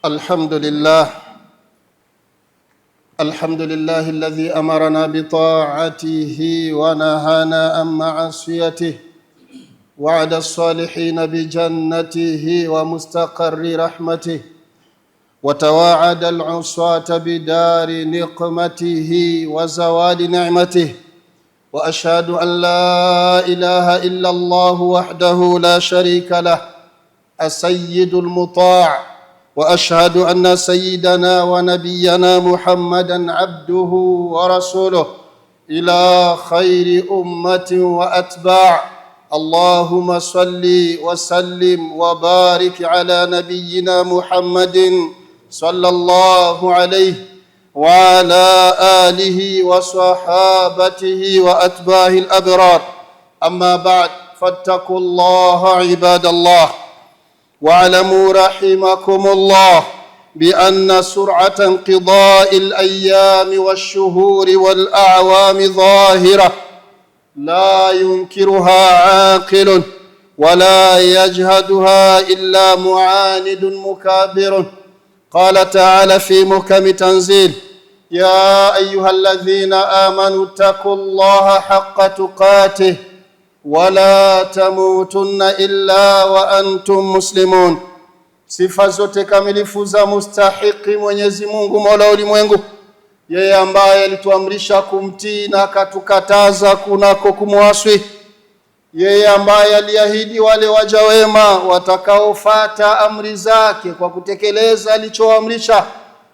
الحمد لله الذي أمرنا بطاعته ونهانا عن معصيته، وعد الصالحين بجنته ومستقر رحمته، وتواعد العصاة بدار نقمته وزوال نعمته. وأشهد أن لا إله إلا الله وحده لا شريك له السيد المطاع، وأشهد أن سيدنا ونبينا محمدًا عبده ورسوله إلى خير أمة وأتباع. اللهم صل وسلم وبارك على نبينا محمد صلى الله عليه وعلى آله وصحابته وأتباعه الأبرار. أما بعد، فاتقوا الله عباد الله، واعلموا رحمكم الله بأن سرعة انقضاء الأيام والشهور والأعوام ظاهرة لا ينكرها عاقل ولا يجهدها إلا معاند مكابر. قال تعالى في محكم تنزيل: يا أيها الذين آمنوا اتقوا الله حق تقاته wala tamutunna illa wa antum muslimun. Sifa zote kamilifu za mustahiki Mwenyezi Mungu Mola ulimwengu, yeye ambaye alituamrisha kumtii na akatukataza kunako kumwasi, yeye ambaye aliahidi wale waja wema watakaofuata amri zake kwa kutekeleza alichoamrisha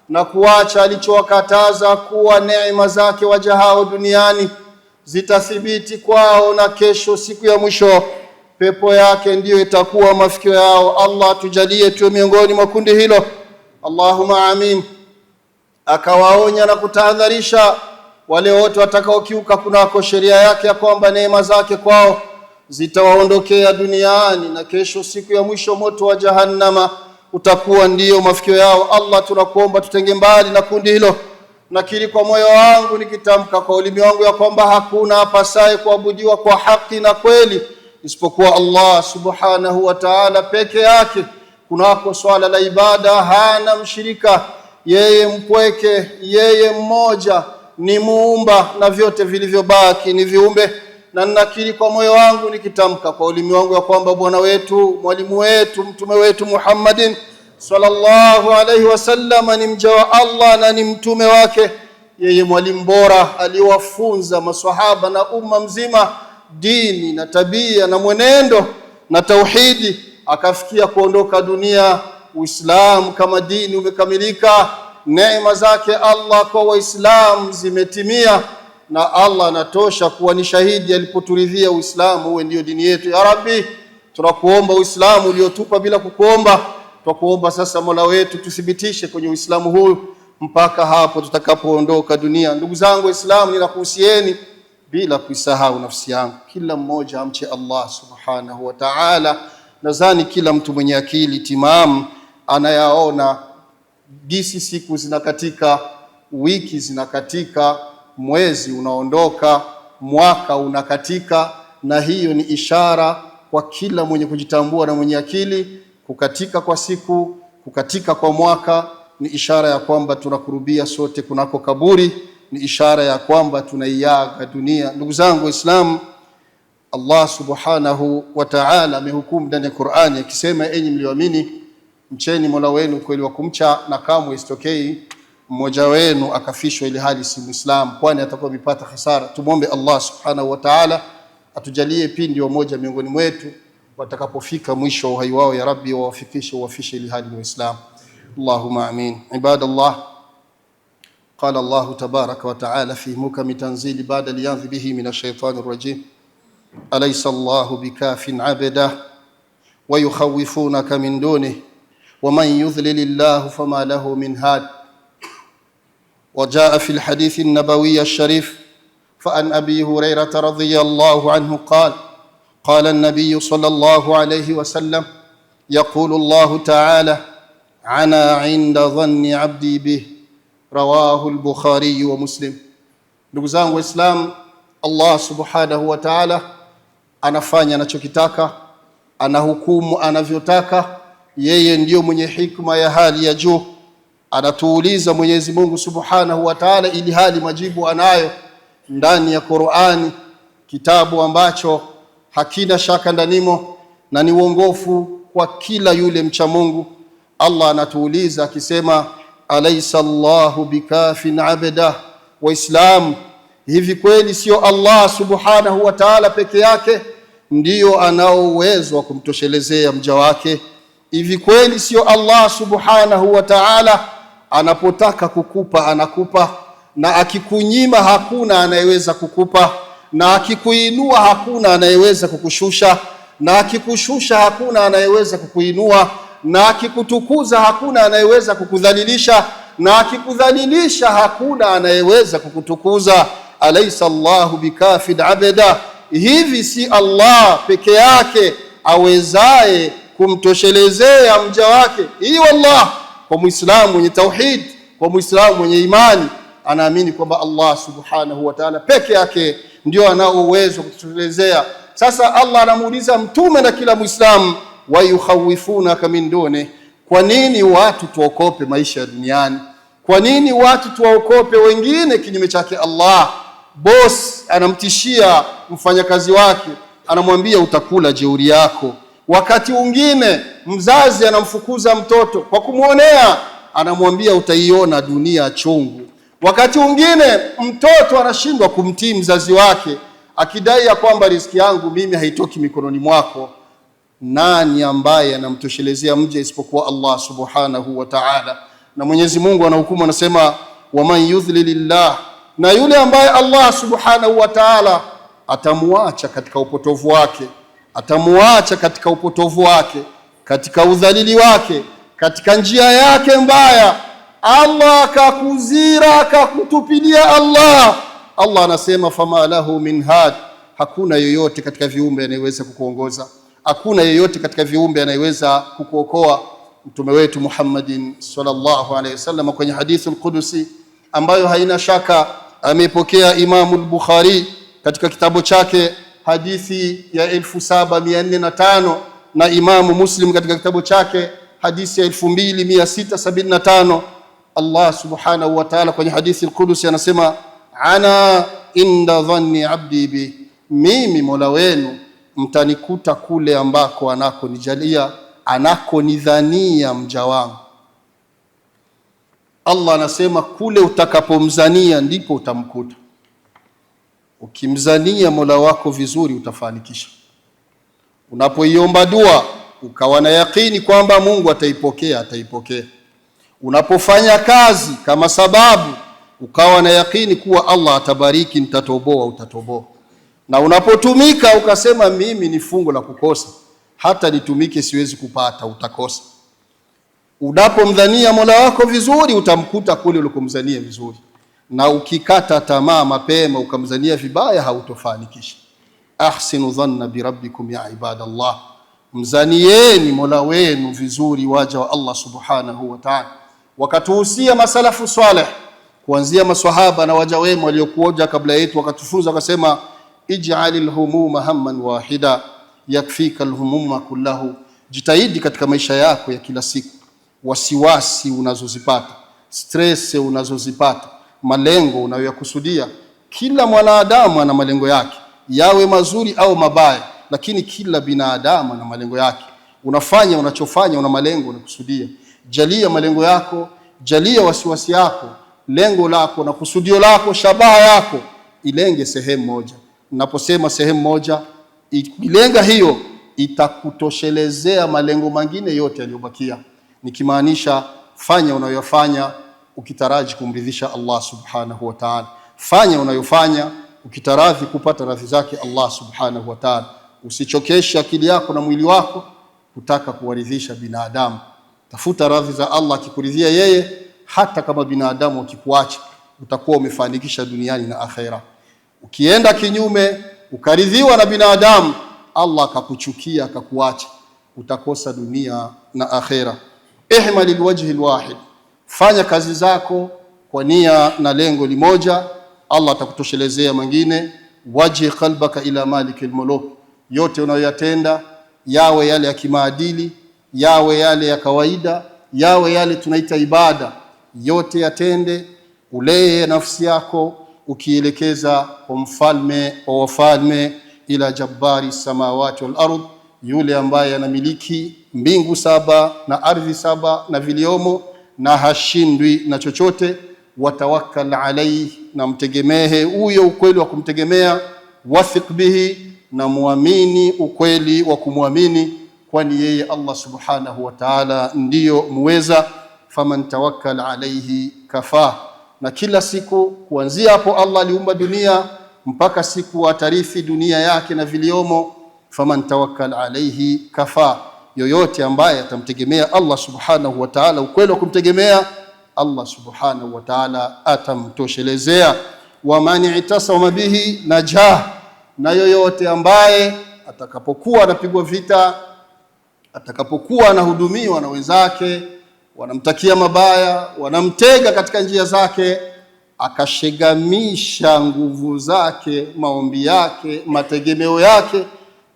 na kuacha alichowakataza, kuwa neema zake waja hao duniani zitathibiti kwao na kesho siku ya mwisho pepo yake ndiyo itakuwa mafikio yao. Allah tujalie tu miongoni mwa kundi hilo, Allahumma amin. Akawaonya na kutahadharisha wale wote watakaokiuka kunako sheria yake, ya kwamba neema zake kwao zitawaondokea duniani na kesho siku ya mwisho moto wa jahannama utakuwa ndiyo mafikio yao. Allah tunakuomba tutenge mbali na kundi hilo. Nakiri kwa moyo wangu nikitamka kwa ulimi wangu ya kwamba hakuna apasaye kuabudiwa kwa haki na kweli isipokuwa Allah subhanahu wa ta'ala peke yake. Kunako swala la ibada hana mshirika, yeye mpweke, yeye mmoja, ni muumba na vyote vilivyobaki ni viumbe. Na nakiri kwa moyo wangu nikitamka kwa ulimi wangu ya kwamba bwana wetu, mwalimu wetu, mtume wetu Muhammadin sallallahu alayhi wasallam ni mja wa Allah na ni mtume wake. Yeye mwalimu bora aliwafunza maswahaba na umma mzima dini na tabia na mwenendo na tauhidi, akafikia kuondoka dunia Uislamu kama dini umekamilika. Neema zake Allah kwa Waislamu zimetimia, na Allah anatosha kuwa ni shahidi alipoturidhia Uislamu uwe ndio dini yetu. Ya Rabbi, tunakuomba Uislamu uliotupa bila kukuomba, tunakuomba sasa Mola wetu tuthibitishe kwenye Uislamu huu mpaka hapo tutakapoondoka dunia. Ndugu zangu Waislamu, ninakuhusieni bila kuisahau nafsi yangu, kila mmoja amche Allah subhanahu wa ta'ala. Nadhani kila mtu mwenye akili timamu anayaona jinsi siku zinakatika, wiki zinakatika, mwezi unaondoka, mwaka unakatika, na hiyo ni ishara kwa kila mwenye kujitambua na mwenye akili. Kukatika kwa siku, kukatika kwa mwaka ni ishara ya kwamba tunakurubia sote kunako kaburi, ni ishara ya kwamba tunaiaga dunia. Ndugu zangu Waislamu, Allah subhanahu wa ta'ala amehukumu ndani ya Qur'ani akisema: enyi mlioamini, mcheni Mola wenu kweli wa kumcha, na kamwe isitokei mmoja wenu akafishwa ili hali si Muislamu, kwani atakuwa amepata hasara. Tumuombe Allah subhanahu wa ta'ala atujalie pindi wamoja miongoni mwetu watakapofika mwisho wa uhai wao, ya Rabbi wawafikishe wafishe ili hali ni Waislamu. Allahumma amin. Ibadallah, qala Allah tabaraka wa ta'ala fi muhkami tanzili ba'da liyanzi bihi minash shaitani rrajim: alaysa Allahu bikafin 'abdah wa yukhawifunaka min dunihi wa man yudhlilillahu fama lahu min had. وجاء في الحديث النبوي الشريف فعن أبي هريرة رضي الله عنه قال: قال النبي صلى الله عليه وسلم: يقول الله تعالى: أنا عند ظن عبدي به. رواه البخاري ومسلم. Ndugu zangu Waislamu, Allah subhanahu wa ta'ala anafanya anachokitaka, anahukumu anavyotaka, yeye ndiyo mwenye hikma ya hali ya juu. Anatuuliza Mwenyezi Mungu Subhanahu wa Ta'ala, ili hali majibu anayo ndani ya Qur'ani, kitabu ambacho hakina shaka ndanimo na ni uongofu kwa kila yule mcha Mungu. Allah anatuuliza akisema, alaysa Allahu bikafin abda. Waislam, hivi kweli sio Allah Subhanahu wa Ta'ala peke yake ndiyo anao uwezo wa kumtoshelezea mja wake? Hivi kweli sio Allah Subhanahu wa Ta'ala anapotaka kukupa anakupa, na akikunyima hakuna anayeweza kukupa, na akikuinua hakuna anayeweza kukushusha, na akikushusha hakuna anayeweza kukuinua, na akikutukuza hakuna anayeweza kukudhalilisha, na akikudhalilisha hakuna anayeweza kukutukuza? Alaysa Allahu bikafid abda, hivi si Allah peke yake awezaye kumtoshelezea mja wake? Hii wallah, kwa Muislamu mwenye tauhid, kwa Muislamu mwenye imani, anaamini kwamba Allah Subhanahu wa Ta'ala peke yake ndio anao uwezo kutoshelezea. Sasa Allah anamuuliza mtume na kila Muislamu, wa yukhawifunaka min duni, kwa nini watu tuokope maisha ya duniani? Kwa nini watu tuwaokope wengine kinyume chake Allah? Boss anamtishia mfanyakazi wake, anamwambia utakula jeuri yako. Wakati mwingine mzazi anamfukuza mtoto kwa kumuonea, anamwambia utaiona dunia chungu. Wakati mwingine mtoto anashindwa kumtii mzazi wake, akidai ya kwamba riziki yangu mimi haitoki mikononi mwako. Nani ambaye anamtoshelezea mja isipokuwa Allah Subhanahu wa Ta'ala? Na Mwenyezi Mungu anahukumu, anasema waman yudhlilillah, na yule ambaye Allah Subhanahu wa Ta'ala atamuacha katika upotovu wake, atamuacha katika upotovu wake, katika udhalili wake, katika njia yake mbaya, Allah akakuzira, akakutupilia Allah anasema fama lahu min had, hakuna yoyote katika viumbe anayeweza kukuongoza, hakuna yoyote katika viumbe anayeweza kukuokoa. Mtume wetu Muhammadin sallallahu alaihi wasallam kwenye hadithul qudusi ambayo haina shaka amepokea Imam al-Bukhari katika kitabu chake, hadithi ya 7405, na Imam Muslim katika kitabu chake hadithi ya 2675. Allah Subhanahu wa Ta'ala kwenye hadithi al-Qudusi anasema, ana inda dhanni abdi bi, mimi Mola wenu mtanikuta kule ambako anakonijalia, anakonidhania mja wangu. Allah anasema kule utakapomzania ndipo utamkuta. Ukimzania Mola wako vizuri utafanikisha. Unapoiomba dua ukawa na yakini kwamba Mungu ataipokea, ataipokea. Unapofanya kazi kama sababu ukawa na yakini kuwa Allah atabariki, nitatoboa, utatoboa. Na unapotumika ukasema mimi ni fungu la kukosa, hata nitumike siwezi kupata, utakosa. Unapomdhania Mola wako vizuri utamkuta kule ulikomdhania vizuri, na ukikata tamaa mapema ukamdhania vibaya hautofanikisha. Ahsinu dhanna bi rabbikum ya ibadallah, mzanieni Mola wenu vizuri waja wa Allah Subhanahu wa Ta'ala. Wakatuhusia masalafu salih kuanzia maswahaba na waja wema waliokuja kabla yetu, wakatufunza wakasema, ij'alil humuma hamman wahida yakfika alhumuma kullahu, jitahidi katika maisha yako ya kila siku, wasiwasi unazozipata, stress unazozipata, malengo unayoyakusudia. Kila mwanadamu ana malengo yake, yawe mazuri au mabaya, lakini kila binadamu ana malengo yake. Unafanya unachofanya una malengo unakusudia. Jalia malengo yako, jalia wasiwasi yako, lengo lako na kusudio lako, shabaha yako ilenge sehemu moja. Naposema sehemu moja, ilenga hiyo itakutoshelezea malengo mengine yote yaliyobakia. Nikimaanisha fanya unayofanya ukitaraji kumridhisha Allah Subhanahu wa Ta'ala. Fanya unayofanya ukitaraji kupata radhi zake Allah Subhanahu wa Ta'ala. Usichokeshe akili yako na mwili wako kutaka kuwaridhisha binadamu. Tafuta radhi za Allah, akikuridhia yeye, hata kama binadamu wakikuacha utakuwa umefanikisha duniani na akhera. Ukienda kinyume ukaridhiwa na binadamu, Allah akakuchukia akakuacha, utakosa dunia na akhera. Ihmal alwajhi alwahid, fanya kazi zako kwa nia na lengo limoja, Allah atakutoshelezea mengine. Wajhi qalbaka ila malikil muluk, yote unayoyatenda yawe yale ya kimaadili, yawe yale ya kawaida, yawe yale tunaita ibada, yote yatende. Ulee nafsi yako ukielekeza kwa mfalme wa wafalme, ila jabbari samawati wal ardh, yule ambaye anamiliki mbingu 7 na ardhi 7 na viliomo, na hashindwi na chochote. Watawakkal alayhi, na mtegemehe huyo ukweli wa kumtegemea. Wathiq bihi, na muamini ukweli wa kumwamini, kwani yeye Allah subhanahu wa ta'ala ndiyo muweza. Faman tawakkal alayhi kafah. Na kila siku kuanzia hapo Allah aliumba dunia mpaka siku atarithi dunia yake na viliomo, faman tawakkal alayhi kafah. Yoyote ambaye atamtegemea Allah subhanahu wa ta'ala ukweli wa kumtegemea, Allah subhanahu wa ta'ala atamtoshelezea. Wa man itasama bihi najah, na yoyote ambaye atakapokuwa anapigwa vita, atakapokuwa anahudumiwa na wenzake wanamtakia mabaya, wanamtega katika njia zake, akashegamisha nguvu zake, maombi yake, mategemeo yake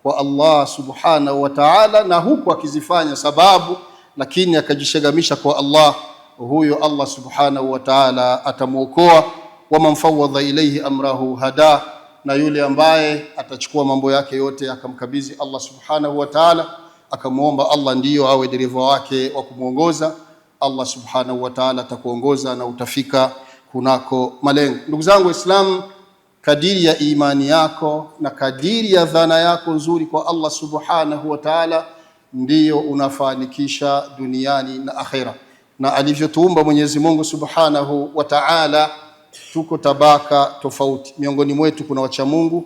kwa Allah subhanahu wa ta'ala, na huku akizifanya sababu lakini akajishegamisha kwa Allah, huyo Allah subhanahu wa ta'ala atamuokoa. Wa man fawwadha ilayhi amrahu hada, na yule ambaye atachukua mambo yake yote akamkabidhi Allah subhanahu wa ta'ala, akamuomba Allah ndiyo awe dereva wake wa kumuongoza, Allah subhanahu wa ta'ala atakuongoza na utafika kunako malengo. Ndugu zangu Waislamu, kadiri ya imani yako na kadiri ya dhana yako nzuri kwa Allah subhanahu wa ta'ala ndiyo unafanikisha duniani na akhera. Na alivyotuumba Mwenyezi Mungu subhanahu wa ta'ala, tuko tabaka tofauti. Miongoni mwetu kuna wacha Mungu,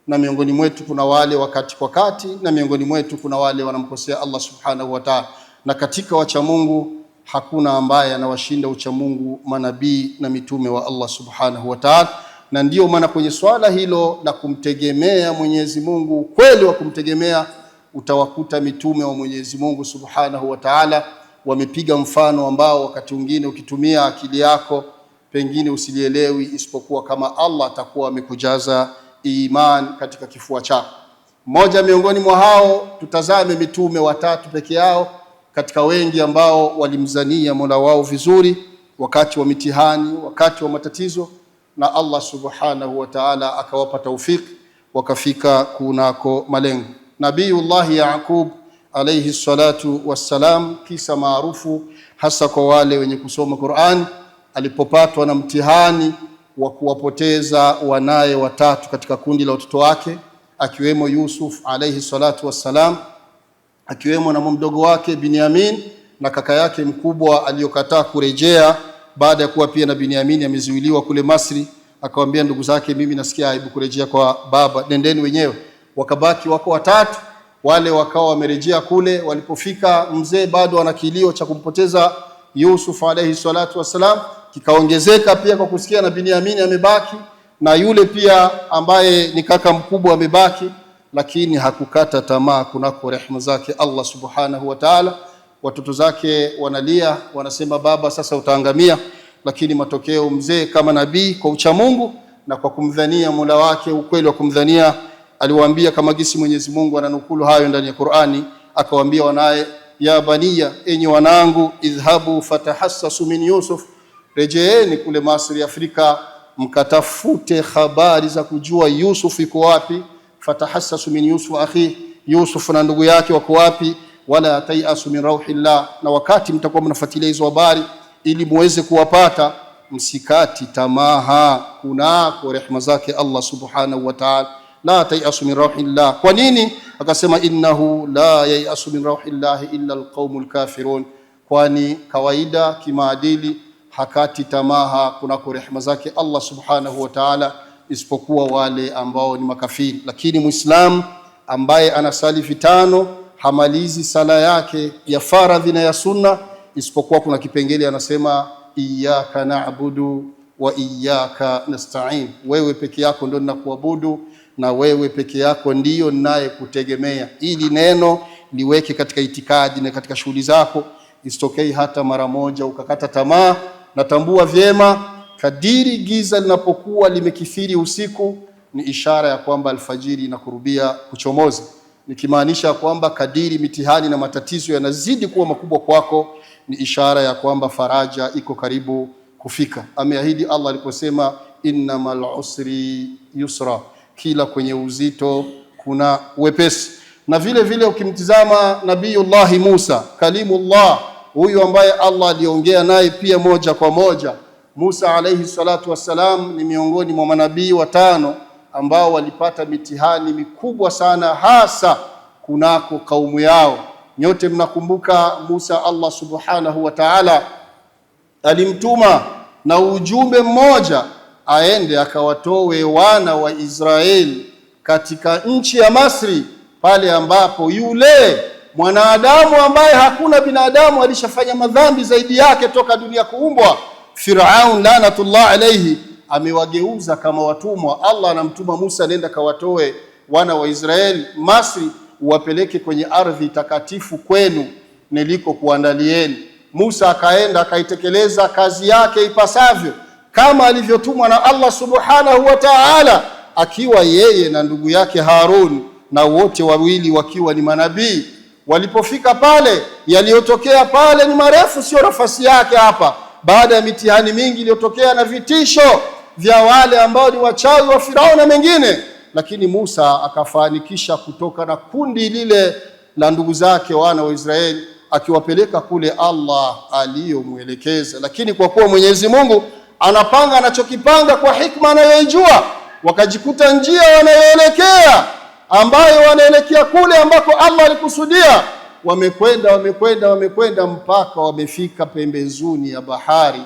na miongoni mwetu kuna wale wakati kwa kati, na miongoni mwetu kuna wale wanamkosea Allah subhanahu wa ta'ala. Na katika wacha Mungu hakuna ambaye anawashinda ucha Mungu manabii na mitume wa Allah subhanahu wa ta'ala. Na ndiyo maana kwenye swala hilo la kumtegemea Mwenyezi Mungu, kweli wa kumtegemea, utawakuta mitume wa Mwenyezi Mungu subhanahu wa ta'ala wamepiga mfano ambao wakati mwingine ukitumia akili yako pengine usilielewi, isipokuwa kama Allah atakuwa amekujaza iman katika kifua chako. Mmoja miongoni mwa hao, tutazame mitume watatu peke yao katika wengi ambao walimzania Mola wao vizuri wakati wa mitihani, wakati wa matatizo, na Allah subhanahu wa ta'ala akawapa taufiki wakafika kunako malengo. Nabiiullah Yaqub alayhi salatu wassalam, kisa maarufu hasa kwa wale wenye kusoma Qur'an, alipopatwa na mtihani wa kuwapoteza wanaye watatu katika kundi la watoto wake, akiwemo Yusuf alayhi salatu wassalam, akiwemo na mdogo wake Binyamin, na kaka yake mkubwa aliyokataa kurejea baada ya kuwa pia na Binyamin amezuiliwa kule Masri. Akawaambia ndugu zake, mimi nasikia aibu kurejea kwa baba, nendeni wenyewe. Wakabaki wako watatu, wale wakawa wamerejea kule. Walipofika, mzee bado ana kilio cha kumpoteza Yusuf alayhi salatu wassalam, kikaongezeka pia kwa kusikia na Binyamin amebaki, na yule pia ambaye ni kaka mkubwa amebaki. Lakini hakukata tamaa kunako rehema zake Allah subhanahu wa ta'ala. Watoto zake wanalia, wanasema baba, sasa utaangamia. Lakini matokeo, mzee kama nabii kwa ucha Mungu na kwa kumdhania Mola wake ukweli wa kumdhania, aliwaambia kama gisi Mwenyezi Mungu ananukulu hayo ndani ya Qur'ani, akawaambia wanaye, ya baniya, enyi wanangu, idhhabu fatahassasu min Yusuf, rejeeni kule Masri Afrika mkatafute habari za kujua Yusuf yuko wapi. Fatahassasu min Yusuf akhi, Yusuf na ndugu yake wako wapi. Wala tayasu min rauhillah, na wakati mtakuwa mnafuatilia hizo habari ili muweze kuwapata, msikati tamaha kunako rehema zake Allah subhanahu wa ta'ala. La tayasu min rauhillah. Kwa nini akasema innahu la yayasu min rauhillah illa alqaumul kafirun? Kwani kawaida kimaadili hakati tamaha kunako rehema zake Allah subhanahu wa ta'ala isipokuwa wale ambao ni makafiri. Lakini Muislamu ambaye anasali vitano hamalizi sala yake ya faradhi na ya sunna, isipokuwa kuna kipengele anasema iyyaka na'budu wa iyyaka nasta'in, wewe peke yako ndio ninakuabudu na wewe peke yako ndiyo ninaye kutegemea. Ili neno liweke katika itikadi na katika shughuli zako, isitokei hata mara moja ukakata tamaa. Natambua vyema kadiri giza linapokuwa limekithiri usiku, ni ishara ya kwamba alfajiri inakurubia kuchomoza. nikimaanisha kwamba kadiri mitihani na matatizo yanazidi kuwa makubwa kwako, ni ishara ya kwamba faraja iko karibu kufika. Ameahidi Allah aliposema innamal usri yusra, kila kwenye uzito kuna wepesi. Na vile vile ukimtizama Nabiyullah Musa kalimullah, huyu ambaye Allah aliongea naye pia moja kwa moja, Musa alayhi salatu wassalam ni miongoni mwa manabii watano ambao walipata mitihani mikubwa sana, hasa kunako kaumu yao. Nyote mnakumbuka Musa, Allah subhanahu wa ta'ala alimtuma na ujumbe mmoja aende akawatoe wana wa Israeli katika nchi ya Masri, pale ambapo yule mwanadamu ambaye hakuna binadamu alishafanya madhambi zaidi yake toka dunia kuumbwa, Firaun lanatullah alayhi, amewageuza kama watumwa. Allah anamtuma Musa, nenda kawatoe wana wa Israeli Masri, uwapeleke kwenye ardhi takatifu kwenu niliko kuandalieni. Musa akaenda akaitekeleza kazi yake ipasavyo kama alivyotumwa na Allah subhanahu wa ta'ala, akiwa yeye na ndugu yake Harun, na wote wawili wakiwa ni manabii. Walipofika pale, yaliyotokea pale ni marefu, sio nafasi yake hapa. Baada ya mitihani mingi iliyotokea na vitisho vya wale ambao ni wachawi wa Farao na mengine, lakini Musa akafanikisha kutoka na kundi lile la ndugu zake wana wa Israeli, akiwapeleka kule Allah aliyomuelekeza. Lakini kwa kuwa Mwenyezi Mungu anapanga anachokipanga kwa hikma anayoijua, wakajikuta njia wanayoelekea ambayo wanaelekea kule ambako Allah alikusudia. Wamekwenda mpaka wamefika pembezoni ya bahari,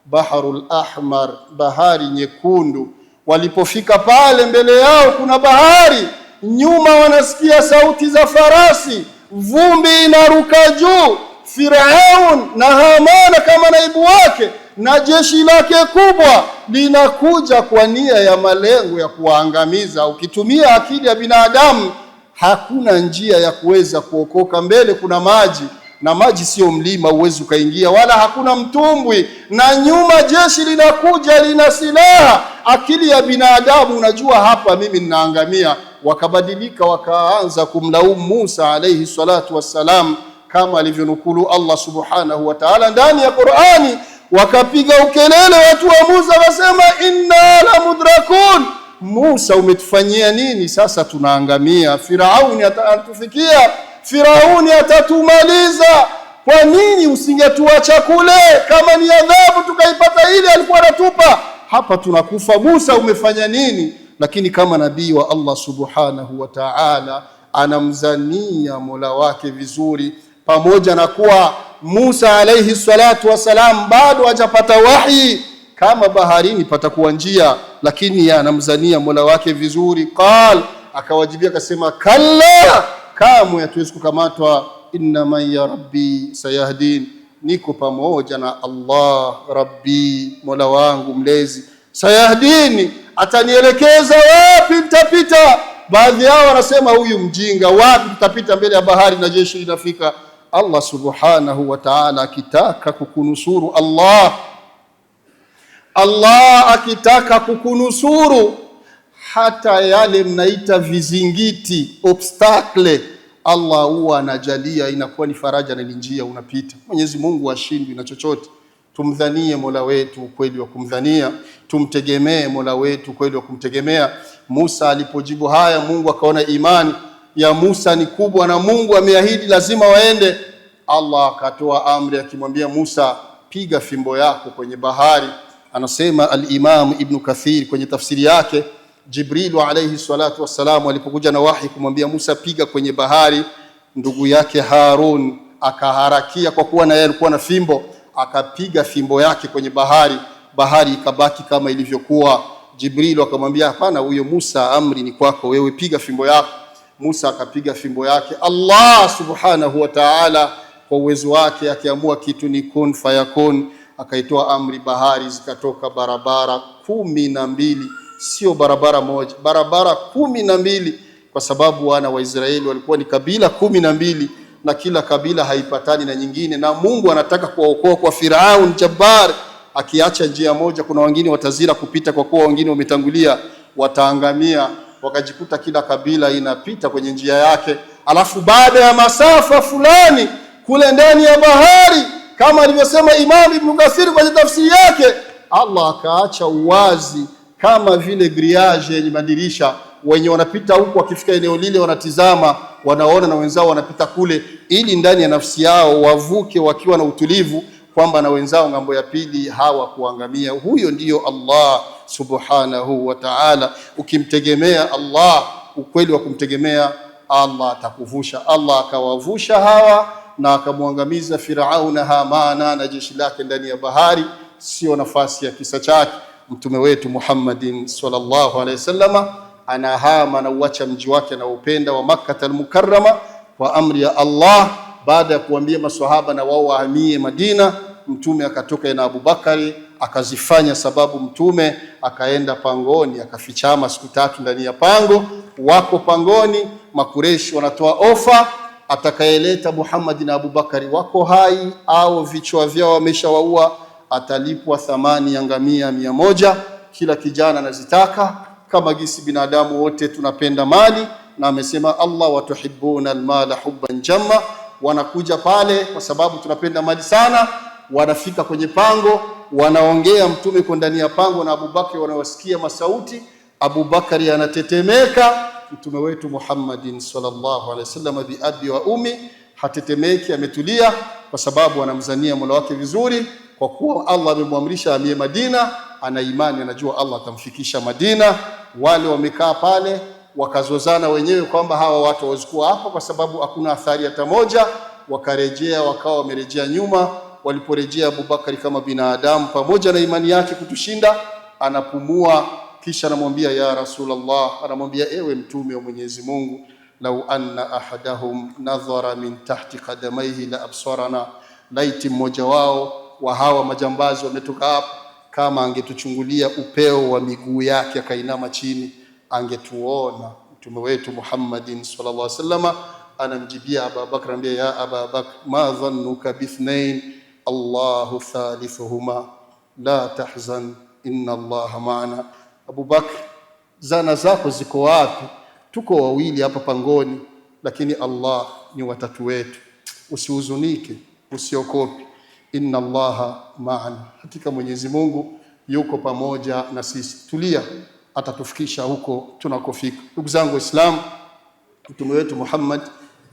Baharul Ahmar, bahari nyekundu. Walipofika pale, mbele yao kuna bahari, nyuma wanasikia sauti za farasi, vumbi inaruka juu. Firaun na Hamana kama naibu wake na jeshi lake kubwa linakuja kwa nia ya malengo ya kuwaangamiza. Ukitumia akili ya binadamu, hakuna njia ya kuweza kuokoka. Mbele kuna maji, na maji sio mlima uwezi ukaingia, wala hakuna mtumbwi, na nyuma jeshi linakuja lina silaha. Akili ya binadamu, unajua hapa mimi ninaangamia. Wakabadilika, wakaanza kumlaumu Musa alayhi salatu wassalam, kama alivyonukulu Allah subhanahu wa ta'ala ndani ya Qur'ani. Wakapiga ukelele watu wa Musa, wasema inna la mudrakun, Musa umetufanyia nini? Sasa tunaangamia, Firauni atatufikia, Firauni atatumaliza. Kwa nini usingetuacha kule? Kama ni adhabu tukaipata ile alikuwa anatupa, hapa tunakufa. Musa umefanya nini? Lakini kama nabii wa Allah subhanahu wa ta'ala anamzania Mola wake vizuri, pamoja na kuwa Musa alayhi salatu wasalam bado hajapata wahi, kama baharini patakuwa njia, lakini anamzania Mola wake vizuri. Qal, akawajibia akasema kalla, kamwe hatuwezi kukamatwa. Inna man ya rabbi sayahdin, niko pamoja na Allah rabbi, Mola wangu mlezi, sayahdini, atanielekeza wapi nitapita. Baadhi yao wanasema huyu mjinga, wapi tutapita mbele ya bahari na jeshi linafika? Allah subhanahu wa ta'ala akitaka kukunusuru, Allah akitaka kukunusuru, hata yale mnaita vizingiti, obstacle, Allah huwa anajalia inakuwa ni faraja na njia unapita. Mwenyezi Mungu hashindwi na chochote. Tumdhanie Mola wetu ukweli wa kumdhania, tumtegemee Mola wetu ukweli wa kumtegemea. Musa alipojibu haya, Mungu akaona imani ya Musa ni kubwa na Mungu ameahidi lazima waende. Allah akatoa amri akimwambia Musa, piga fimbo yako kwenye bahari. Anasema al-Imam Ibn Kathir kwenye tafsiri yake, Jibril alayhi salatu wassalam alipokuja na wahi kumwambia Musa piga kwenye bahari, ndugu yake Harun akaharakia, kwa kuwa na yeye alikuwa na fimbo, akapiga fimbo yake kwenye bahari, bahari ikabaki kama ilivyokuwa. Jibril akamwambia hapana, huyo Musa, amri ni kwako wewe, piga fimbo yako. Musa akapiga fimbo yake. Allah subhanahu wa ta'ala kwa uwezo wake akiamua kitu ni kun fayakun, akaitoa amri, bahari zikatoka barabara 12, sio barabara moja, barabara 12, kwa sababu wana wa Israeli walikuwa ni kabila 12 na kila kabila haipatani na nyingine, na Mungu anataka kuwaokoa kwa Firaun Jabbar. Akiacha njia moja, kuna wengine watazira kupita, kwa kuwa wengine wametangulia wataangamia. wakajikuta kila kabila inapita kwenye njia yake. Alafu baada ya masafa fulani kule ndani ya bahari, kama alivyosema Imam Ibn Kathir kwenye tafsiri yake, Allah akaacha uwazi kama vile grillage yenye madirisha, wenye wanapita huku wakifika eneo lile wanatizama, wanaona na wenzao wanapita kule, ili ndani ya nafsi yao wavuke wakiwa na utulivu kwamba na wenzao ngambo ya pili hawakuangamia. Huyo ndiyo Allah subhanahu wa ta'ala. Ukimtegemea Allah, ukweli wa kumtegemea Allah atakuvusha. Allah akawavusha hawa na akamwangamiza Firauna, Hamana na jeshi lake ndani ya bahari. Sio nafasi ya kisa chake. Mtume wetu Muhammadin sallallahu alaihi wasallam anahama na uacha mji wake na upenda wa Makkah al-Mukarrama kwa amri ya Allah. Baada ya kuambia maswahaba na wao wahamie Madina, mtume akatoka na Abu Bakari, akazifanya sababu mtume akaenda pangoni, akafichama siku 3 ndani ya pango. Wako pangoni, Makureshi wanatoa ofa, atakayeleta Muhammad na Abu Bakari wako hai au vichwa vyao wameshawaua, atalipwa thamani ya ngamia 100. Kila kijana anazitaka, kama gisi binadamu wote tunapenda mali, na amesema Allah, watuhibbuna almala hubban jamma. Wanakuja pale kwa sababu tunapenda mali sana. Wanafika kwenye pango, wanaongea, mtume kwa ndani ya pango na Abu Bakari wanawasikia masauti. Abu Bakari anatetemeka, mtume wetu Muhammadin sallallahu alaihi wasallam bi abi wa ummi hatetemeki, ametulia, kwa sababu anamzania Mola wake vizuri, kwa kuwa Allah amemwamrisha amie Madina, ana imani, anajua Allah atamfikisha Madina. Wale wamekaa pale wakazozana wenyewe kwamba hawa watu hawazikuwa hapa kwa sababu hakuna athari hata moja. Wakarejea, wakawa wamerejea nyuma. Waliporejea, Abu Bakari kama binadamu, pamoja na imani yake kutushinda, anapumua, kisha anamwambia ya Rasulullah, anamwambia ewe mtume wa Mwenyezi Mungu, lau anna ahadahum nadhara min tahti qadamayhi la absarana, laiti mmoja wao wa hawa majambazi wametoka hapa, kama angetuchungulia upeo wa miguu yake akainama chini, angetuona. Mtume wetu Muhammadin sallallahu alaihi wasallam anamjibia Abu Bakr, anambia ya Abu Bakr, ma dhannuka bithnain Allahu thalithuhuma la tahzan inna Allaha ma'ana. Abu Bakr, zana zako ziko wapi? Tuko wawili hapa pangoni, lakini Allah ni watatu wetu. Usihuzunike, usiokopi, inna Allaha ma'ana, hakika Mwenyezi Mungu yuko pamoja na sisi. Tulia, atatufikisha huko tunakofika. Ndugu zangu Waislamu, mtume wetu Muhammad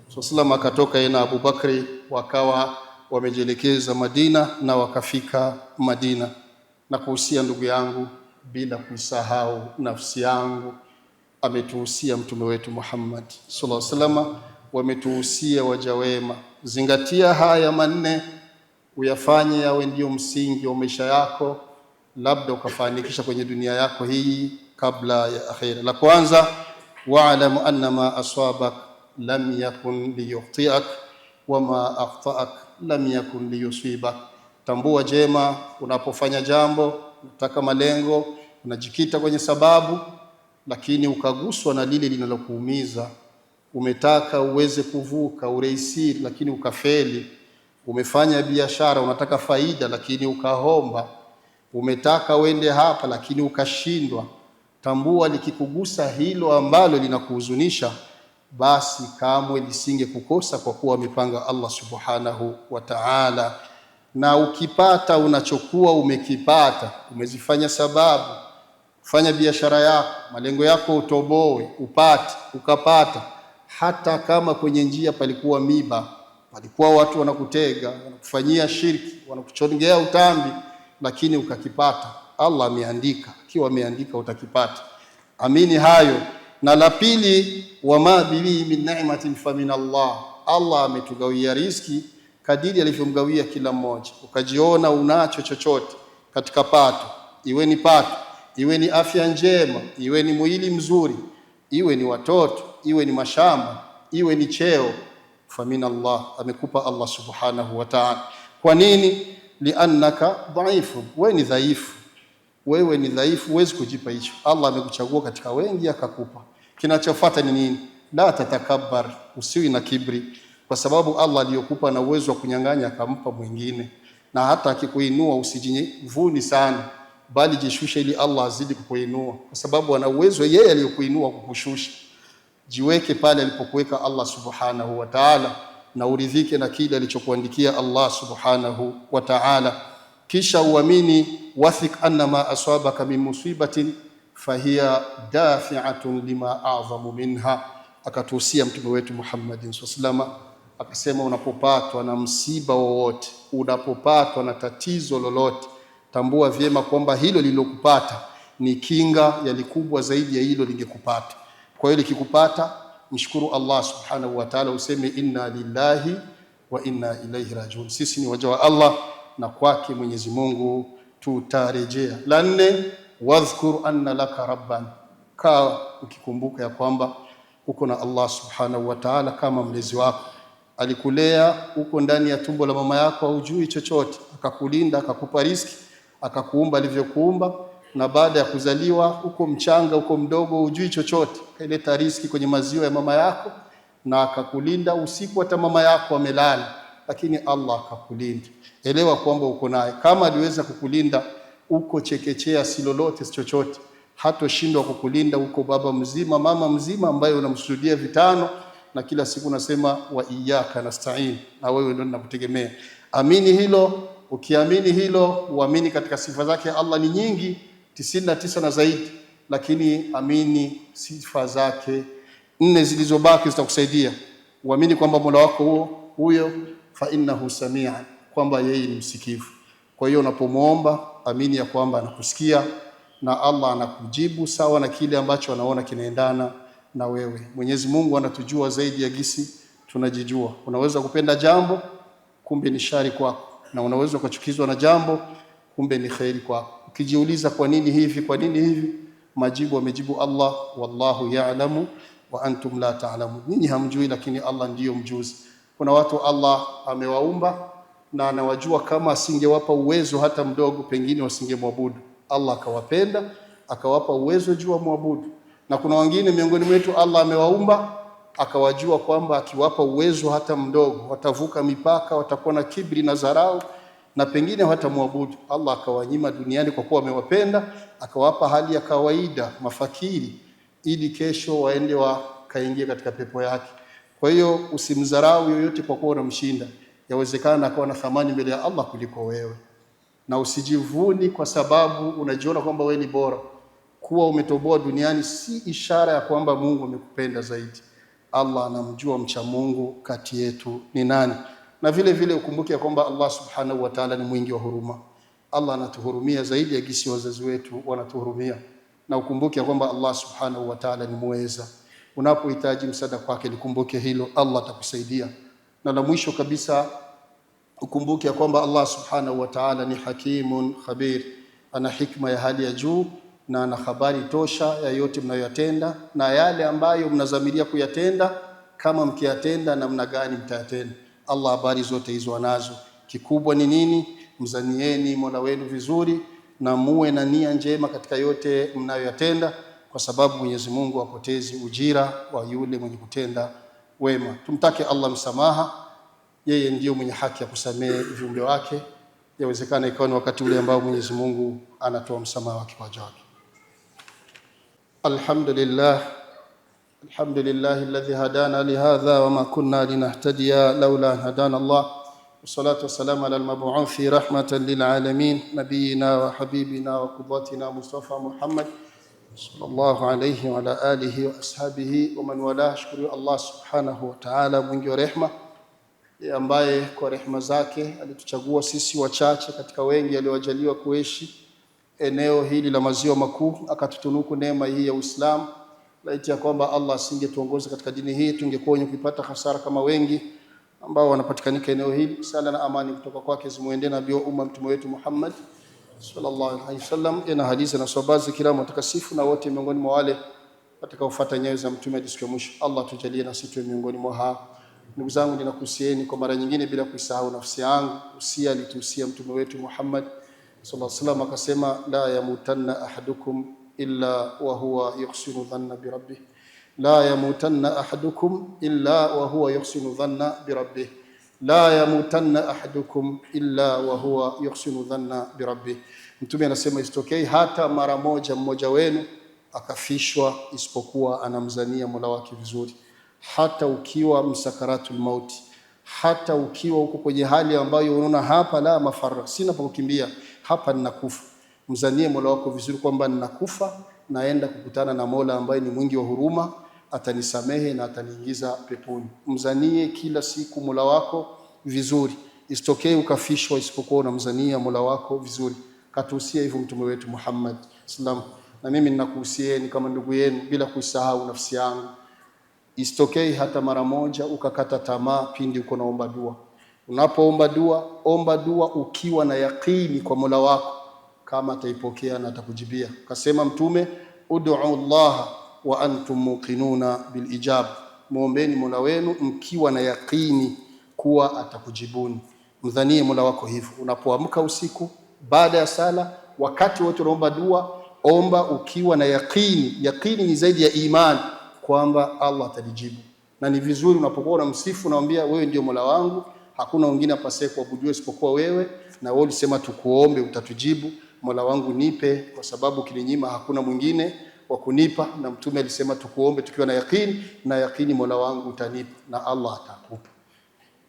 sallallahu alaihi akatoka na Abu Bakri, wakawa wamejielekeza Madina na wakafika Madina. Na kuhusia ndugu yangu, bila kuisahau nafsi yangu, ametuhusia mtume wetu Muhammad sallallahu alaihi wasallam, wametuhusia waja wema. Zingatia haya manne, uyafanye yawe ndio msingi wa maisha yako, labda ukafanikisha kwenye dunia yako hii kabla ya akhira. La kwanza, wa'lam anna ma asabak lam yakun liyukhtiak wa ma akhtaak lam yakun liyusibak. Tambua jema, unapofanya jambo, unataka malengo, unajikita kwenye sababu, lakini ukaguswa na lile linalokuumiza, umetaka uweze kuvuka urehisiri lakini ukafeli. Umefanya biashara, unataka faida lakini ukahomba. Umetaka uende hapa lakini ukashindwa. Tambua likikugusa hilo ambalo linakuhuzunisha, basi kamwe lisinge kukosa, kwa kuwa amepanga Allah subhanahu wa ta'ala. Na ukipata unachokuwa umekipata, umezifanya sababu, fanya biashara yako, malengo yako utoboe, upate, ukapata, hata kama kwenye njia palikuwa miba, palikuwa watu wanakutega, wanakufanyia shirki, wanakuchongea utambi, lakini ukakipata. Allah ameandika, akiwa ameandika utakipata. Amini hayo. Na la pili, wama bihi min ni'matin fa min Allah. Allah ametugawia riziki kadiri alivyomgawia kila mmoja. Ukajiona unacho chochote katika pato, iwe ni pato, iwe ni afya njema, iwe ni mwili mzuri, iwe ni watoto, iwe ni mashamba, iwe ni cheo, fa min Allah, amekupa Allah subhanahu wa ta'ala. Kwa nini? Liannaka dhaifu, wewe ni dhaifu. Wewe ni dhaifu, huwezi kujipa hicho. Allah amekuchagua katika wengi akakupa. Kinachofuata ni nini? La tatakabbar, usiwi na kibri, kwa sababu Allah aliyokupa na uwezo wa kunyang'anya akampa mwingine. Na hata akikuinua usijivuni sana, bali jishushe ili Allah azidi kukuinua, kwa sababu ana uwezo yeye aliyokuinua kukushusha. Jiweke pale alipokuweka Allah subhanahu wa ta'ala, na uridhike na kile alichokuandikia Allah subhanahu wa ta'ala. Kisha uamini, wathik anna ma asabaka min musibatin fahiya dafi'atun lima a'zamu minha. Akatuhusia mtume wetu Muhammadin sallallahu alaihi wasallam, akasema unapopatwa na msiba wowote, unapopatwa na tatizo lolote, tambua vyema kwamba hilo lililokupata ni kinga ya likubwa zaidi ya hilo lingekupata. Kwa hiyo likikupata, mshukuru Allah subhanahu wa ta'ala, useme inna lillahi wa inna ilaihi rajiun. Sisi ni waja wa Allah na kwake Mwenyezi Mungu tutarejea. La nne, wadhkur anna laka rabban, kaa ukikumbuka ya kwamba uko na Allah subhanahu wa ta'ala kama mlezi wako. Alikulea uko ndani ya tumbo la mama yako, hujui chochote, akakulinda, akakupa riziki, akakuumba alivyokuumba, na baada ya kuzaliwa uko mchanga, uko mdogo, hujui chochote, kaileta riziki kwenye maziwa ya mama yako na akakulinda usiku hata mama yako amelala, lakini Allah akakulinda. Elewa kwamba uko naye. Kama aliweza kukulinda uko chekechea, si lolote si chochote, hatoshindwa kukulinda uko baba mzima, mama mzima ambaye unamsujudia vitano na kila siku unasema wa iyyaka nasta'in, na wewe ndio ninakutegemea. Amini hilo. Ukiamini hilo, uamini katika sifa zake Allah ni nyingi, 99 na zaidi, lakini amini sifa zake 4 zilizobaki zitakusaidia. Uamini kwamba Mola wako huyo fa innahu sami'an, kwamba yeye ni msikivu. Kwa hiyo unapomuomba, amini ya kwamba anakusikia na Allah anakujibu sawa na kile ambacho anaona kinaendana na wewe. Mwenyezi Mungu anatujua zaidi ya gisi tunajijua. Unaweza kupenda jambo kumbe ni shari kwako, na unaweza kuchukizwa na jambo kumbe ni khairi kwako. Ukijiuliza kwa nini hivi, kwa nini hivi, majibu amejibu Allah, wallahu ya'lamu wa antum la ta'lamun. Ninyi hamjui lakini Allah ndiyo mjuzi. Kuna watu Allah amewaumba na anawajua, kama asingewapa uwezo hata mdogo pengine wasingemwabudu. Allah akawapenda akawapa uwezo juu wa muabudu. Na kuna wengine miongoni mwetu Allah amewaumba akawajua kwamba akiwapa uwezo hata mdogo watavuka mipaka, watakuwa na kibri na dharau na pengine hawatamwabudu. Allah akawanyima duniani kwa kuwa amewapenda, akawapa hali ya kawaida mafakiri, ili kesho waende wakaingia katika pepo yake. Kwa hiyo usimdharau yoyote kwa kuwa unamshinda. Yawezekana akawa na thamani mbele ya Allah kuliko wewe. Na usijivuni kwa sababu unajiona kwamba wewe ni bora. Kuwa umetoboa duniani si ishara ya kwamba Mungu amekupenda zaidi. Allah anamjua mcha Mungu kati yetu ni nani. Na vile vile ukumbuke ya kwamba Allah subhanahu wa ta'ala ni mwingi wa huruma. Allah anatuhurumia zaidi ya gisi wazazi wetu wanatuhurumia. Na ukumbuke ya kwamba Allah subhanahu wa ta'ala ni muweza. Unapohitaji msaada kwake likumbuke hilo, Allah atakusaidia. Na la mwisho kabisa, ukumbuke ya kwamba Allah subhanahu wa ta'ala ni hakimun khabir, ana hikma ya hali ya juu na ana habari tosha ya yote mnayoyatenda na yale ambayo mnazamiria kuyatenda, kama mkiyatenda namna gani mtayatenda. Allah habari zote hizo anazo. Kikubwa ni nini? Mzanieni Mola wenu vizuri na muwe na nia njema katika yote mnayoyatenda, kwa sababu Mwenyezi Mungu hapotezi ujira wa yule mwenye kutenda wema. Tumtake Allah msamaha, yeye ndiyo mwenye haki ya kusamehe viumbe wake. Yawezekana ikawa ni wakati ule ambao Mwenyezi Mungu anatoa msamaha wake kwa waja wake. Alhamdulillah alladhi hadana lihadha wama kunna linahtadiya laula an hadana Allah. Wassalatu wassalamu ala al-mab'uthi rahmatan lil alamin, nabiyina wa habibina wa qudwatina Mustafa Muhammad sallallahu alayhi wa ala alihi wa ashabihi wa man wala. Shukuru Allah subhanahu wa ta'ala mwingi wa rehema, ambaye kwa rehema zake alituchagua sisi wachache katika wengi aliowajaliwa kuishi eneo hili la maziwa makuu, akatutunuku neema hii ya Uislamu. Laiti ya kwamba Allah asingetuongoza katika dini hii, tungekuwa wenye kupata hasara kama wengi ambao wanapatikanika eneo hili. Sala na amani kutoka kwake zimuendee nabii wa umma mtume wetu Muhammad sallallahu alaihi wasallam, na hadithi na sahaba kiramu watakasifu na wote miongoni mwa wale watakaofuata nyayo za mtume hadi siku ya mwisho. Allah tujalie na sisi miongoni mwa hao. Ndugu zangu, ninakuhusieni kwa mara nyingine bila kuisahau nafsi yangu, usia alituhusia mtume wetu Muhammad sallallahu alaihi wasallam, akasema la yamutanna ahadukum illa wa huwa yuhsinu dhanna bi rabbih, la yamutanna ahadukum illa wa huwa yuhsinu dhanna bi rabbih, la yamutanna ahadukum illa wa huwa yuhsinu dhanna bi rabbih. Mtume anasema isitokei hata mara moja mmoja wenu akafishwa isipokuwa anamzania Mola wake vizuri, hata ukiwa msakaratul mauti, hata ukiwa uko kwenye hali ambayo unaona hapa la mafara, sina pa kukimbia, hapa ninakufa. Mzanie Mola wako vizuri kwamba ninakufa, naenda kukutana na Mola ambaye ni mwingi wa huruma, atanisamehe na ataniingiza peponi. Mzanie kila siku Mola wako vizuri, isitokee ukafishwa isipokuwa unamzania Mola wako vizuri. Katuhusia hivyo mtume wetu Muhammad sallam, na mimi ninakuhusieni kama ndugu yenu bila kusahau nafsi yangu. Isitokee hata mara moja ukakata tamaa pindi uko naomba dua. Unapoomba dua, omba dua ukiwa na yaqini kwa Mola wako kama ataipokea na atakujibia. Kasema mtume, ud'u Allah wa antum muqinuna bil ijab, muombeni Mola wenu mkiwa na yaqini kuwa atakujibuni. Mdhanie Mola wako hivyo. Unapoamka usiku, baada ya sala, wakati wote unaomba dua, omba ukiwa na yaqini. Yaqini ni zaidi ya imani, kwamba Allah atalijibu. Na ni vizuri unapokuwa unamsifu, unaambia wewe ndio Mola wangu, hakuna mwingine apasaye kuabudiwa isipokuwa wewe, na wewe ulisema tukuombe utatujibu. Mola wangu nipe, kwa sababu kininyima hakuna mwingine wa kunipa, na mtume alisema tukuombe tukiwa na yaqini, na yaqini Mola wangu utanipa, na Allah atakupa.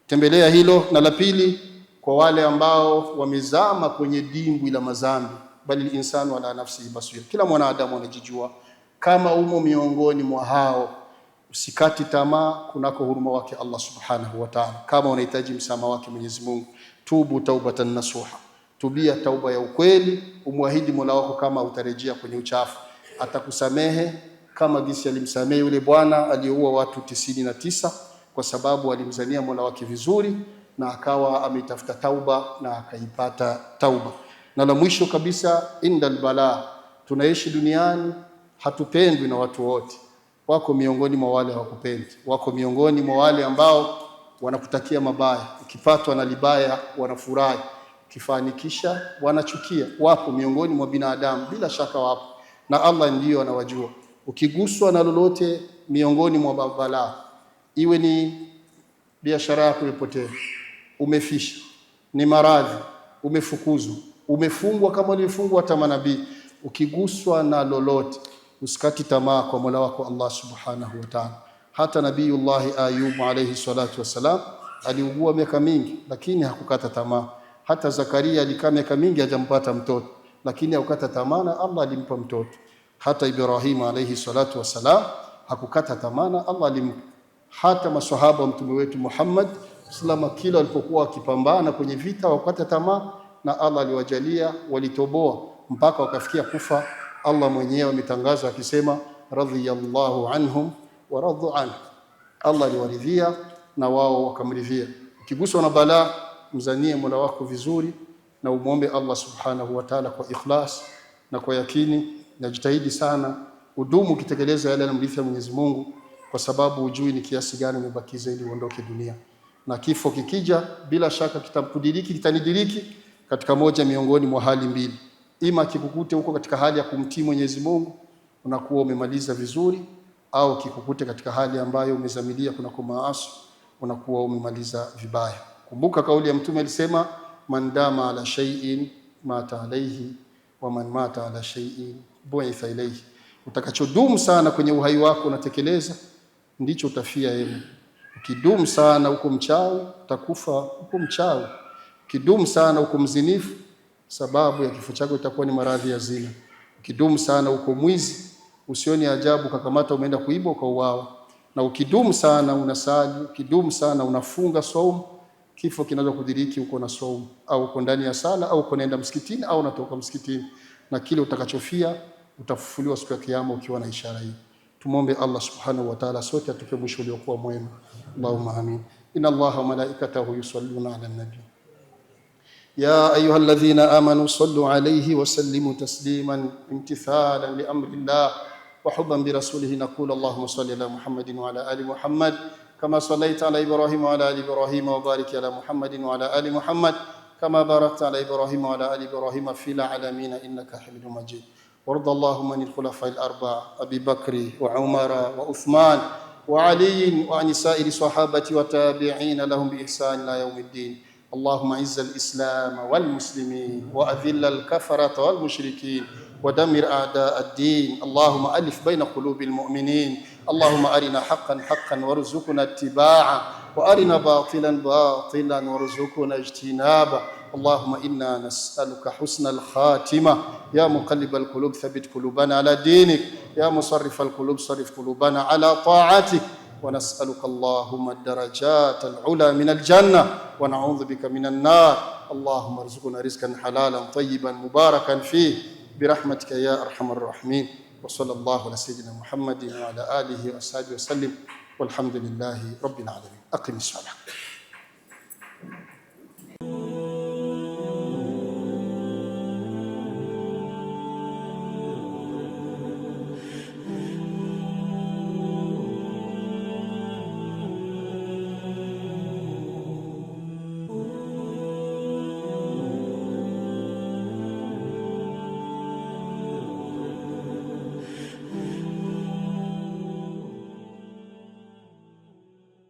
Tembelea hilo. Na la pili, kwa wale ambao wamezama kwenye dimbwi la mazambi, bali insanu ala nafsihi basir, kila mwanadamu anajijua. Kama umo miongoni mwa hao, usikati tamaa kunako huruma wake Allah subhanahu wa ta'ala. Kama unahitaji msamaha wake Mwenyezi Mungu, tubu taubatan nasuha, tubia tauba ya ukweli, umwahidi Mola wako kama utarejea kwenye uchafu atakusamehe, kama jinsi alimsamehe yule bwana aliyeua watu 99 kwa sababu alimzania Mola wake vizuri na akawa ametafuta tauba na akaipata tauba. Na la mwisho kabisa, indal bala, tunaishi duniani, hatupendwi na watu wote. Wako miongoni mwa wale hawakupendi, wako miongoni mwa wale ambao wanakutakia mabaya. Ukipatwa na libaya wanafurahi, ukifanikisha wanachukia. Wapo miongoni mwa binadamu, bila shaka wapo, na Allah ndiyo anawajua. Ukiguswa na lolote miongoni mwa balaa, iwe ni biashara yako imepotea, umefisha, ni maradhi, umefukuzwa, umefungwa kama ulifungwa hata manabii, ukiguswa na lolote usikati tamaa kwa Mola wako Allah subhanahu wa ta'ala. Hata Nabiyullah Ayub alayhi salatu wasalam aliugua miaka mingi, lakini hakukata tamaa. Hata Zakaria alikaa miaka mingi hajampata mtoto, lakini hakukata tamaa na Allah alimpa mtoto. Hata Ibrahim alayhi salatu wasalam hakukata tamaa na Allah alimpa. Hata maswahaba wa mtume wetu Muhammad sallallahu kila walipokuwa wakipambana kwenye vita wakata tamaa, na Allah aliwajalia walitoboa mpaka wakafikia kufa. Allah mwenyewe ametangaza akisema radhiyallahu anhum wa radu anhu, Allah aliwaridhia na wao wakamridhia. Ukiguswa na balaa, mzanie Mola wako vizuri na umuombe Allah subhanahu wa ta'ala kwa ikhlas na kwa yakini, na jitahidi sana udumu ukitekeleza yale anamridhia Mwenyezi Mungu, kwa sababu hujui ni kiasi gani umebakiza ili uondoke dunia. Na kifo kikija, bila shaka kitakudiriki, kitanidiriki katika moja miongoni mwa hali mbili. Ima kikukute huko katika hali ya kumtii Mwenyezi Mungu, unakuwa umemaliza vizuri, au kikukute katika hali ambayo umezamilia kunako maasi, unakuwa umemaliza vibaya. Kumbuka kauli ya mtume alisema, man dama ala shay'in mata alayhi wa man mata ala shay'in bu'itha ilayhi. Utakachodumu sana kwenye uhai wako unatekeleza, ndicho utafia yeye. Ukidumu sana uko mchawi, utakufa uko mchawi. Ukidumu sana uko mzinifu, sababu ya kifo chako itakuwa ni maradhi ya zina. Ukidumu sana uko mwizi, usioni ajabu kakamata umeenda kuiba ukauawa. Na ukidumu sana unasali, ukidumu sana unafunga saumu, kifo kinaweza kudiriki uko na saumu, au uko ndani ya sala, au uko naenda msikitini, au unatoka msikitini, na kile utakachofia utafufuliwa siku ya kiyama ukiwa na ishara hii. Tumombe Allah subhanahu wa ta'ala sote atupe mwisho uliokuwa mwema. Allahumma amin. Inna Allaha wa malaikatahu yusalluna ala nabi ya ayyuhalladhina amanu sallu alayhi wa sallimu tasliman imtithalan li amri Allah wa hubban bi rasulih. Naqulu Allahumma salli ala Muhammadin wa ala ali Muhammad kama sallaita ala Ibrahim wa ala ali Ibrahim, wa barik ala Muhammadin wa ala ali Muhammad kama barakta ala Ibrahim wa ala ali Ibrahim fil alamin innaka Hamidum Majid. وارض اللهم عن الخلفاء الأربعة أبي بكر وعمر وعثمان وعلي وعن سائر الصحابة وتابعين لهم بإحسان إلى يوم الدين. اللهم اعز الإسلام والمسلمين وأذل الكفرة والمشركين ودمر أعداء الدين. اللهم ألف بين قلوب المؤمنين. اللهم أرنا حقا حقا وارزقنا اتباعه، وأرنا باطلا باطلا وارزقنا اجتنابه. اللهم إنا نسألك حسن الخاتمة. يا مقلب القلوب ثبت قلوبنا على دينك، يا مصرف القلوب صرف قلوبنا على طاعتك. ونسألك اللهم الدرجات العلى من الجنة، ونعوذ بك من النار. اللهم ارزقنا رزقا حلالا طيبا مباركا فيه برحمتك يا أرحم الراحمين. وصلى الله على سيدنا محمد وعلى آله وصحبه وسلم، والحمد لله رب العالمين. أقم الصلاة.